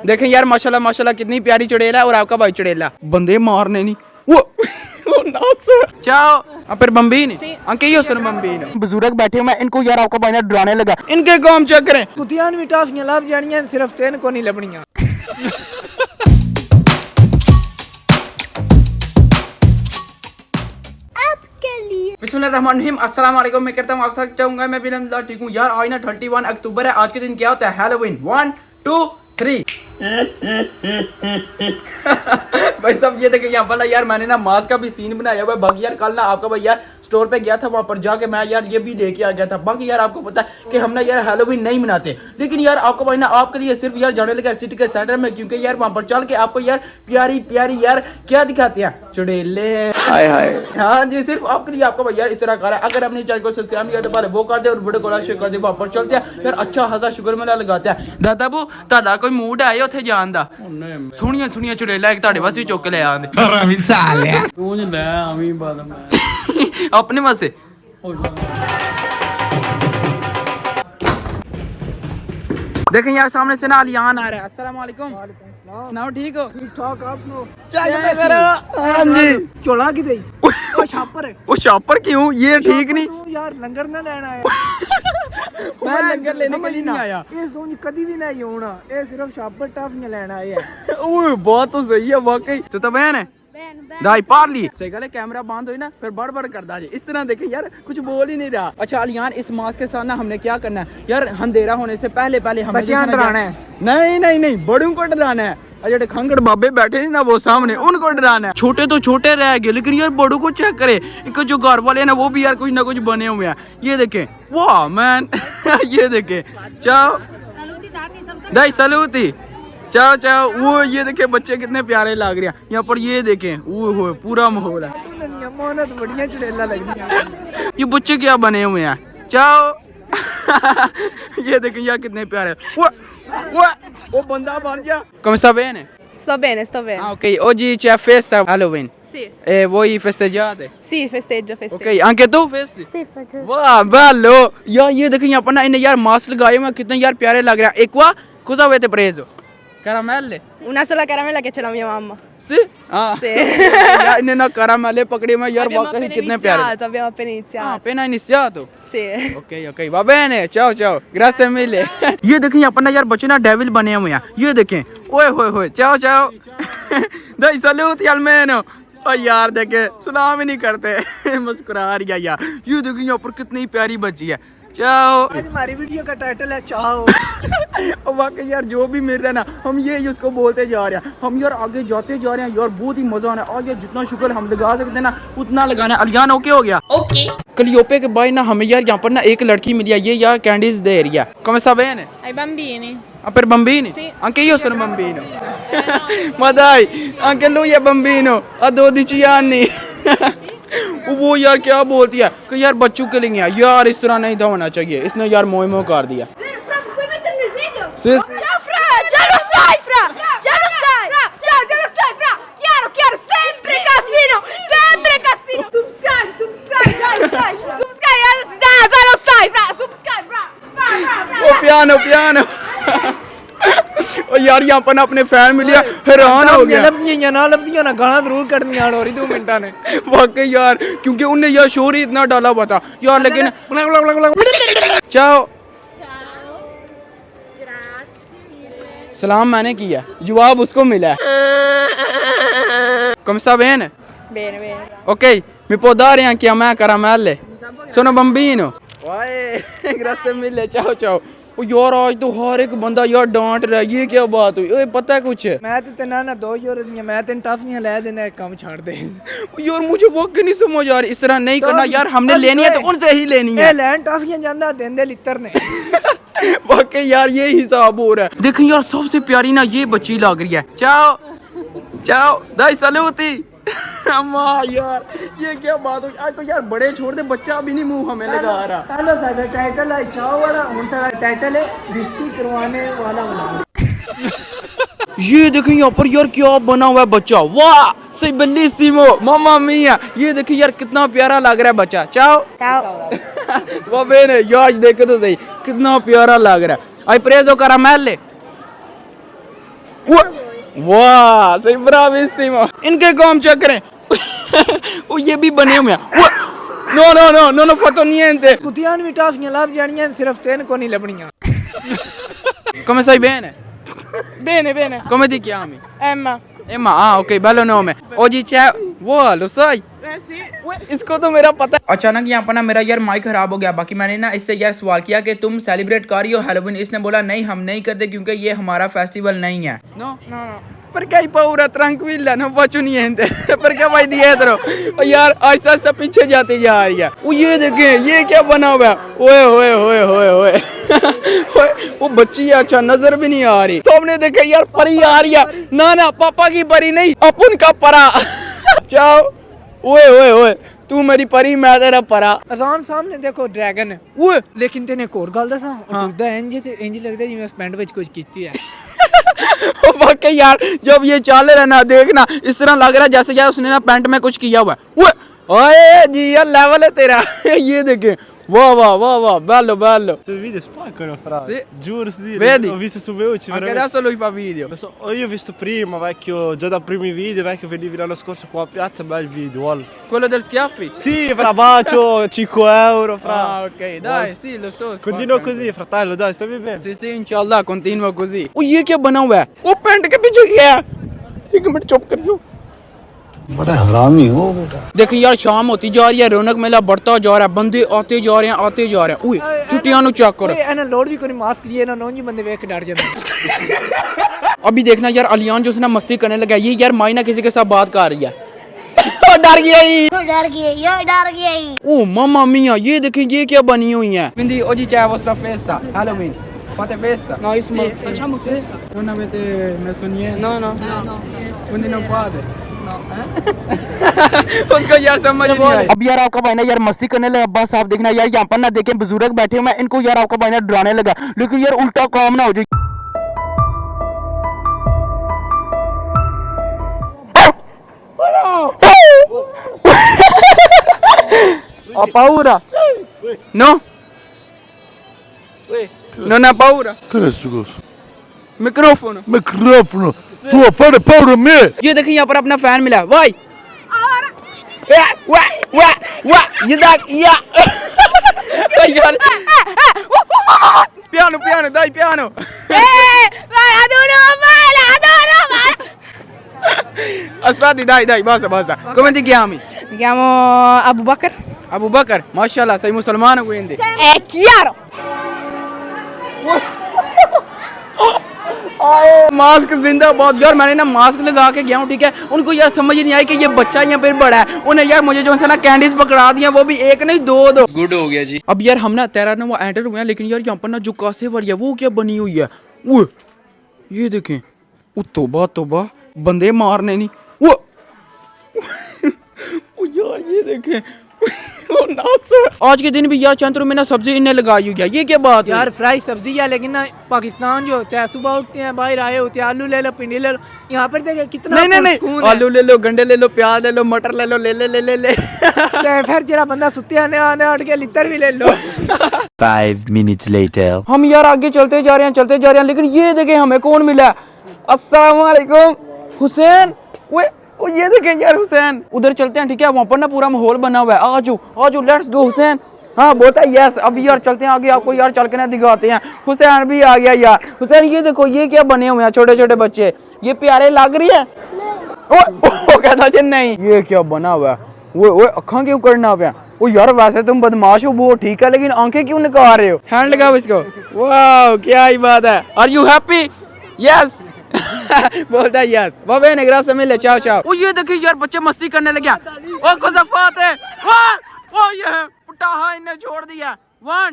देखें यार माशाल्लाह माशाल्लाह कितनी प्यारी चुड़ैल है और आपका भाई चुड़ैला बंदे मारने नहीं वो चाओ फिर बम्बीन अंके ये सुन बम्बीन बुजुर्ग बैठे हुए इनको यार आपका भाई ना डराने लगा इनके काम चेक करें कुतियां भी टाफियां लभ जानियां सिर्फ 3 को नहीं लभनियां। बिस्मिल्लाहिर्रहमानिर्रहीम अस्सलाम वालेकुम। मैं कहता हूँ आप सब चाहूंगा मैं भी अल्हम्दुलिल्लाह ठीक हूँ यार। आज ना 31 अक्टूबर है। आज के दिन क्या होता है हैलोवीन 1 2 3 भाई सब ये देखे यहाँ पर यार मैंने ना मास्क का भी सीन बनाया हुआ है। बाकी यार कल ना आपका भाई यार स्टोर पे गया था वहाँ पर जाके मैं यार ये भी लेके आ गया था। बाकी यार आपको पता है कि हम ना यार हैलोवीन नहीं मनाते, लेकिन यार आपको भाई ना आपके लिए सिर्फ यार जाने लगा सिटी के सेंटर में, क्योंकि यार वहाँ पर चल के आपको यार प्यारी प्यारी यार क्या दिखाते हैं चुड़ैले। हाय हाय हाँ जी सिर्फ आपके लिए आपका भाई यार इस तरह कर रहा है। अगर अपने चैनल को सब्सक्राइब नहीं किया तो पहले वो कर दे और वीडियो को लाइक शेयर कर दे। वहाँ पर चलते हैं यार अच्छा खासा शुक्र मेला लगाते हैं। दादा बू ਤੁਹਾਡਾ कोई मूड है ਉੱਥੇ ਜਾਣ ਦਾ? ਸੋਹਣੀਆਂ ਸੋਹਣੀਆਂ ਚੁੜੈਲਾਂ ਇੱਕ ਤੁਹਾਡੇ ਵਾਸਤੇ ਚੁੱਕ ਲੈ ਆਂਦੇ ਤੂੰ ਜ ਲੈ ਆਵੀਂ ਬਾਦ ਮੈਂ अपने वास्ते देखें यार सामने से ना अलियान आ रहा है। अस्सलाम वालेकुम। सुनाओ ठीक हो? ठीक ठाक आप सुनो क्या करो? हां जी चोला की दई ओ छापर है। वो छापर क्यों? ये ठीक नहीं तू यार लंगर ना लेना है। मैं लंगर लेने के लिए नहीं आया। ये सोच कभी भी नहीं होना, ये सिर्फ छापर टाफियां लेना आया है। ओए बात तो सही है वाकई। तो बहन है दाई पार ली सही गल है। कैमरा बंद हुई ना फिर बड़ बड़ करता है इस तरह देखे यार कुछ बोल ही नहीं रहा। अच्छा अलियान इस मास्क के साथ ना हमने क्या करना है यार अंधेरा होने से पहले पहले हमें बच्चियां डराना है। नहीं नहीं नहीं बड़ों को डराना है। जो खंगड़ बाबे बैठे ना वो सामने उनको डराना है। छोटे तो छोटे रह गए लेकिन यार बड़ों को चेक करे। इनको जो घर वाले ना वो भी यार कुछ ना कुछ बने हुए हैं। ये देखे वाह मैन ये देखे चाओ दाई सलूती चाओ चाओ वो ये देखे बच्चे कितने प्यारे लग रहे हैं यहाँ पर। ये देखें वो हो पूरा माहौल है। बढ़िया चुड़ैला लग रही है। ये बच्चे क्या बने हुए हैं चाओ ये देखें यार कितने प्यारे। वो बंदा बन गया। कौन सा बहन है? Sto bene, sto bene. Ah, ok, oggi c'è festa Halloween. Sì. E voi festeggiate? Sì, festeggio. Ok, anche tu festi? Sì, faccio. वाह bello यार। ये देखो यहाँ पर ना इन्हें यार मास्क लगाए हुए कितने यार प्यारे लग रहे हैं। एक qua cosa avete preso? Caramelle? Una sola caramella che ce l'ha mia mamma. Sì? Ah. Sì. यार इन्हें ना caramelle पकड़े हुए यार वाकई कितने प्यारे। Abbiamo appena iniziato. appena iniziato? Sì. Okay okay va bene ciao ciao grazie mille। ये देखें यहाँ पर ना यार बच्चे ना डेविल बने हुए हैं। ये देखें ओए होए होए ciao ciao dai saluti almeno। और यार देखे सलाम ही नहीं करते मुस्कुरा रही है यार। ये देखिए यहाँ पर कितनी प्यारी बच्ची है। चाओ आज हमारी वीडियो का टाइटल है चाओ। और वाकई यार जो भी मिल रहा है ना हम ये उसको बोलते जा रहे हैं। हम यार आगे जाते जा रहे हैं यार बहुत ही मजा आना है। और यार जितना शुक्र हम लगा सकते हैं ना उतना लगाना है। अलियान ओके हो गया? ओके कलियोपे के भाई ना हमें यार यहाँ पर ना एक लड़की मिली है। ये यार कैंडीज दे रही है। कम सा बहन है Ai bambini? per bambini? Sì. Anche io sono bambino ma dai anche lui è bambino ha 12 anni वो यार क्या बोलती है कि यार बच्चों के लिए यार इस तरह नहीं था होना चाहिए। इसने यार मोह मोह कर दिया। Puoi mettermi il video? Sì. Ciao Fra! Già lo sai Fra! Già lo sai! Già lo sai Fra! Chiaro, sempre casino! Sempre casino! Subscribe, già lo sai! Subscribe, già lo sai Fra! Subscribe Fra! ओ piano piano और यार यहाँ पर ना अपने fan मिले हैरान हो गया। लभदियां ना लभदियां ना गाना जरूर कटनियां हो रही 2 मिनटा ने वाकई यार क्योंकि उनने यार शोर ही इतना डाला हुआ था यार। लेकिन चाओ सलाम मैंने किया जवाब उसको मिला। कम सा बहन है? Bene, bene. ok mi può dare anche a me caramelle? sono bambino। वाह grazie mille ciao ciao। ओ यार आज तो हर एक बंदा यार डांट रहा है। ये क्या बात हुई? ओए पता है कुछ? मैं तो तना ना 2 यूरो दियां मैं तेन टाफियां ले देना एक काम छोड़ दे। यार मुझे वाकई नहीं समझ आ रही। इस तरह नहीं करना यार। हमने लेनी है तो उनसे ही लेनी है। ए लैंड टाफियां जांदा देंदे लित्तर ने वाकई यार ये हिसाब हो रहा है। देखिए यार सबसे प्यारी ना ये बच्ची लग रही है। चाओ चाओ दाई सलूती अम्मा यार ये क्या बात हुई? आज तो यार बड़े छोड़ दे बच्चा अभी नहीं मुंह हमें लगा रहा। हेलो साडा टाइटल है चाओ वाला हुन साडा टाइटल है रिश्ती करवाने वाला वाला। ये देखिए यहाँ पर यार क्या बना हुआ है बच्चा। वाह सही बेलिसिमो मामा मिया। ये देखिए यार कितना प्यारा लग रहा है बच्चा। चाओ Ciao. वो बहन है यार देखे तो सही कितना प्यारा लग रहा है। आई प्रेजो caramelle वाह सही bravissimo इनके काम चेक करें वो ये भी बने हुए हैं no no no no no fatto niente कुतियां भी टाफियां लभ जानियां सिर्फ तेन को नहीं लभनियां come stai bene Bene, bene. come ti chiami Emma. Emma ah ok bello nome oggi c'è wow lo sai Sì. इसको तो मेरा पता है अचानक यहाँ पर ना मेरा यार माइक खराब हो गया बाकी मैंने ना इससे यार सवाल किया कि तुम सेलिब्रेट कर रही हो हैलोवीन इसने बोला नहीं हम नहीं करते क्योंकि ये हमारा फेस्टिवल नहीं है no No, no. perché hai paura tranquilla non faccio niente perché vai dietro और यार आहिस्ता आहिस्ता पीछे जाती जा रही है वो ये देखे ये क्या बना हुआ है ओए ओए ओए ओए ओए वो बच्ची है अच्छा नजर भी नहीं आ रही सामने देखे यार परी आ रही है ना ना पापा की परी नहीं अपन का परा जाओ ओए ओए ओए तू मेरी परी मैं तेरा परा अजान सामने देखो ड्रैगन है ओए लेकिन तेने एक और गल दसा उड़दा इंज लगदा जिवें स्पेंड विच कुछ कीती है वाकई यार जब ये चाल रहा ना देखना इस तरह लग रहा है जैसे यार उसने ना पैंट में कुछ किया हुआ है ओए जी यार लेवल है तेरा ये देखे वाह वाह वाह वाह bello bello I video spaccano fra. Sì. Giuro su dire. Vedi? Ho visto su Veloci. anche adesso lui fa video Lo so, io ho visto prima, vecchio, già da primi video, vecchio, venivi l'anno scorso qua a piazza, bel video, wall. quello del schiaffi Sì, fra bacio, 5 euro, fra. ah ok dai sì lo so Continua spacca così, fratello, dai, stammi bene. sì sì inshallah continua così ओ ये क्या बना हुआ है वो pant के पीछे क्या है एक मिनट चुप करियो बड़ा हरामी हो बेटा देखिए यार शाम होती जा रही है रौनक मेला बढ़ता जा रहा है बंदे आते जा रहे हैं आते जा रहे हैं ओए छुट्टियां नु चेक करो एना लोड भी कोई मास्क लिए ना नौंजी बंदे देख के डर जाते अभी देखना यार अलियान जो है ना मस्ती करने लगा ये यार माइना किसी के साथ बात कर रही है ओ डर गया ही डर गई ओ मामा मिया ये देखें ये क्या बनी हुई है quindi oggi c'è la vostra festa Halloween fate festa No, sì, facciamo festa. non avete messo niente No, no. No. quindi non fate उसको यार समझ नहीं आई अब यार आपका भाई ना यार मस्ती करने लगा बस आप देखना यार यहाँ पर ना देखें बुजुर्ग बैठे हुए हैं इनको यार आपका भाई ना डराने लगा लेकिन यार उल्टा काम ना हो जाए ha paura no non ha paura che è sto coso microfono microfono tu a fare paura a me ये देखिए यहाँ पर अपना फैन मिला भाई ये देख यार piano piano dai piano aspetti dai basta come ti chiami Mi chiamo Abu Bakr. Abu Bakr mashallah sei musulmano quindi È chiaro. Mask जिंदाबाद यार मैंने ना मास्क लगा के गया हूँ ठीक है उनको यार समझ ही नहीं आई कि ये बच्चा या फिर बड़ा है उन्हें यार मुझे जो है ना कैंडीज पकड़ा दिया वो भी एक नहीं दो गुड हो गया जी अब यार हम ना तेरा ना वो एंटर हुए हैं लेकिन यार यहाँ पर ना जो कासे वाली है वो क्या बनी हुई है वो ये देखें वो तोबा बंदे मारने नहीं वो यार ये देखें आज के दिन भी यार चंद रुपए ना सब्जी इन्हें लगाई हुई है ये क्या बात है यार फ्राई सब्जी है लेकिन ना पाकिस्तान जो होता है सुबह उठते हैं बाहर आए होते हैं आलू ले लो भिंडी ले लो यहाँ पर देखिए कितना नहीं सुकून है। आलू ले लो गंडे ले लो प्याज ले लो मटर ले लो ले ते फिर जरा बंदा सुत्ते आने उठ के लितर भी ले लो 5 minutes later. हम यार आगे चलते जा रहे हैं लेकिन ये देखें हमें कौन मिला अस्सलाम वालेकुम हुसैन ओ ये देखें यार हुसैन उधर चलते हैं ठीक है वहाँ पर ना पूरा माहौल बना हुआ है आजू लेट्स गो हुसैन हाँ बोलता है यस अभी यार चलते हैं आगे आपको यार चल के ना दिखाते हैं हुसैन भी आ गया यार हुसैन ये देखो ये क्या बने हुए हैं छोटे छोटे बच्चे ये प्यारे लग रही है ओ कहता जी नहीं ये क्या बना हुआ है वो अखा क्यों करना हुआ ओ यार वैसे तुम बदमाश हो वो ठीक है लेकिन आंखें क्यों निकाल रहे हो हैंड लगाओ इसको वाह क्या ही बात है आर यू हैप्पी यस बोलता है यस वो बहन ग्रास में ले चाओ ओ ये देखिए यार बच्चे मस्ती करने लगे ओ कुज़फ़ात है ओ ये पुटाहा इन्हें छोड़ दिया वन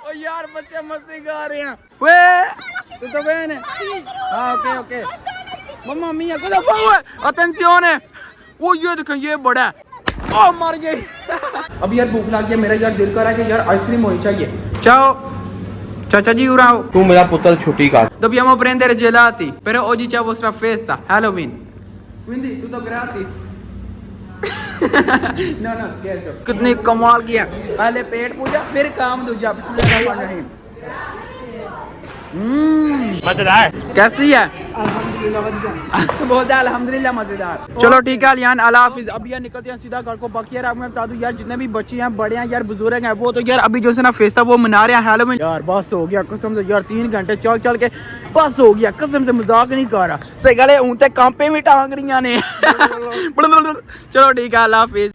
ओ यार बच्चे मस्ती कर रहे हैं वे तो बहन है हां ओके मम्मा मिया कुज़फ़ात अटेंशन है ओ ये देखो ये बड़ा है ओ मर गई अब यार भूख लग गया मेरा यार दिल कर रहा है कि यार आइसक्रीम होनी चाहिए चाओ Ciao Giurao. Tu me la puttana ciuti cazzo. Dobbiamo prendere gelati. Però oggi c'è la vostra festa, Halloween. Quindi tutto gratis. no scherzo. कितनी कमाल किया पहले पेट पूजा फिर काम दूजा बिस्मिल्लाहिर्रहमानिर्रहीम मजेदार कैसी है? बहुत है अल्हम्दुलिल्लाह मजेदार। चलो ठीक है अलियान, अल्लाह हाफिज। अब यार निकलते हैं सीधा घर को। बाकी यार मैं बता दूं यार जितने भी बच्चे हैं, बड़े हैं यार, बुजुर्ग हैं, वो तो यार अभी जो है ना फेस्टा वो मना रहे हैं हैलोवीन। यार बस हो गया कसम से यार, 3 घंटे चल चल के बस हो गया कसम से, मजाक नहीं कर रहा। सही गले ऊँटे कांपे भी टांग रही ने। चलो ठीक है अल्लाह हाफिज।